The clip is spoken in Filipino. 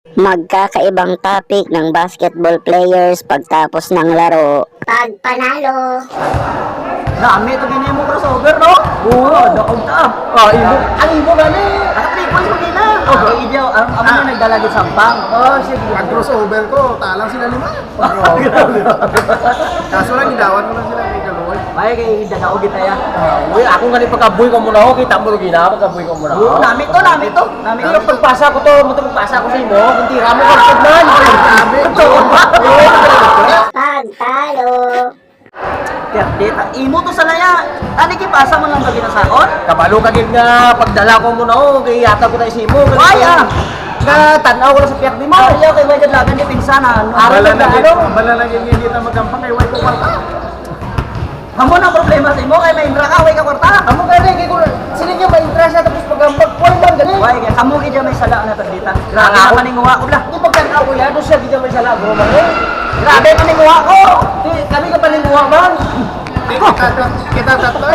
Magkakaibang topic ng basketball players pagtapos ng laro. Pag panalo. Dami ito ganyan mo crossover, no? Oo, daog ta. Imo. Ang imo gani. Naka-3 points mo gina. Oh, ideal. Ang na nagdala gid sampang. Oh, sige. Ang crossover ko, talang sila lima. Kaso lang, gidawat mo lang sila kay Kaloy. May kay dadaog kita ya. Uy, ako nga ni pagkabuy ko muna ako, kita mo rin gina, pagkabuy ko muna ako. Oo, nami to. Nami Pero pagpasa ko to, pagpasa ko sa imo, kung tira mo pagpagman. Grabe. Pagtalo. Dita, imo to sa laya. Tani ki pasa mo lang ba ginasakot? Kabalo ka gid nga, pagdala ko muna ako, kay yata ko tayo sa imo. Why ah? Nga, tanaw ko na sa piyak ni mo. Ayaw kay may lagan di pinsanan. Bala na yung hindi na magampang kay White Kumalta. Amo na problema sa imo kay may indra ka, way ka kwarta. Amo ka rin, kay ko, sila niya ma-interest na tapos pag-pag-point lang, ganun. Way kay kamo gid may sala na tagdita. Grabe Ako? na maninguha ko la. Hindi pagkanaw ko yan, doon siya gid may sala, bro, man. Grabe maninguha ko. Kami ka paninduwa man. Kita tatlo